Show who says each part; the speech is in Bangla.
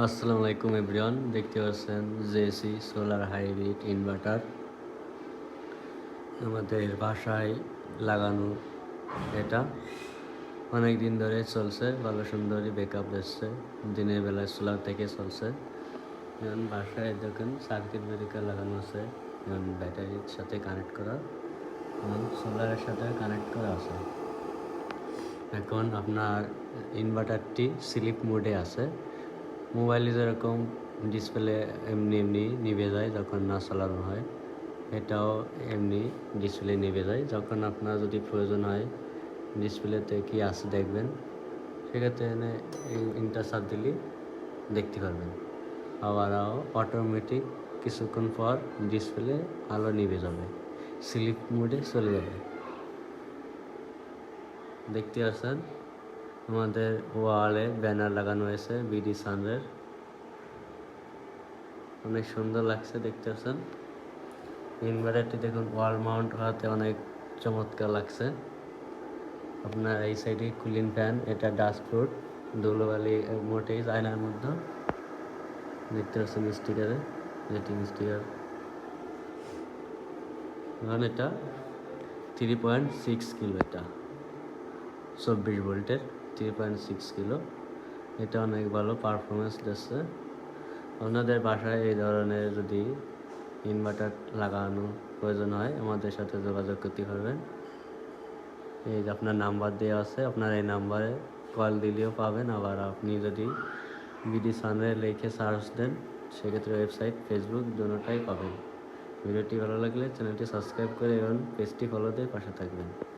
Speaker 1: আসসালামু আলাইকুম এভরিওয়ান, দেখতে পাচ্ছেন জেসি সোলার হাইব্রিড ইনভার্টার আমাদের বাসায় লাগানো। এটা অনেক দিন ধরে চলছে, ভালো সুন্দরই ব্যাকআপ দিচ্ছে। দিনের বেলায় সোলার থেকে চলছে। যেমন বাসায় দেখেন সার্কিট ব্রেকার লাগানো আছে, যেমন ব্যাটারির সাথে কানেক্ট করা এবং সোলারের সাথে কানেক্ট করা আছে। এখন আপনার ইনভার্টারটি স্লিপ মোডে আছে। মোবাইলে যেরকম ডিসপ্লে এমনি নিভে যায় যখন না চালানো হয়, এটাও এমনি ডিসপ্লে নিভে যায়। যখন আপনার যদি প্রয়োজন হয় ডিসপ্লেতে কি আছে দেখবেন, সেক্ষেত্রে এনে ইন্টারচার্জ দিলে দেখতে পারবেন। আবারও অটোমেটিক কিছুক্ষণ পর ডিসপ্লে আলো নিভে যাবে, স্লিপ মোডে চলে যাবে। দেখতে পাচ্ছেন আমাদের ওয়ালে ব্যানার লাগানো হয়েছে বিডি সানরের, অনেক সুন্দর লাগছে। দেখতে পাচ্ছেন ইনভার্টারটি দেখুন ওয়াল মাউন্ট হওয়াতে অনেক চমৎকার লাগছে। আপনার এই সাইডে কুলিং ফ্যান, এটা ডাস্টপ্রুফ, ধুলোবালি মোটেই আয়নার মধ্যে। দেখতে পাচ্ছেন স্টিকারে রেটিং স্টিকার। এখন এটা 3.6 কিলো, এটা 24 ভোল্টের 3.6 কিলো। এটা অনেক ভালো পারফরমেন্স দিচ্ছে। আপনাদের বাসায় এই ধরনের যদি ইনভার্টার লাগানো প্রয়োজন হয় আমাদের সাথে যোগাযোগ করতে পারবেন। এই যে আপনার নাম্বার দেওয়া আছে, আপনার এই নাম্বারে কল দিলেও পাবেন। আবার আপনি যদি বিডি সানরে লিখে সার্চ দেন, সেক্ষেত্রে ওয়েবসাইট, ফেসবুক দুটোটাই পাবেন। ভিডিওটি ভালো লাগলে চ্যানেলটি সাবস্ক্রাইব করে এবং পেজটি ফলো দিয়ে পাশে থাকবেন।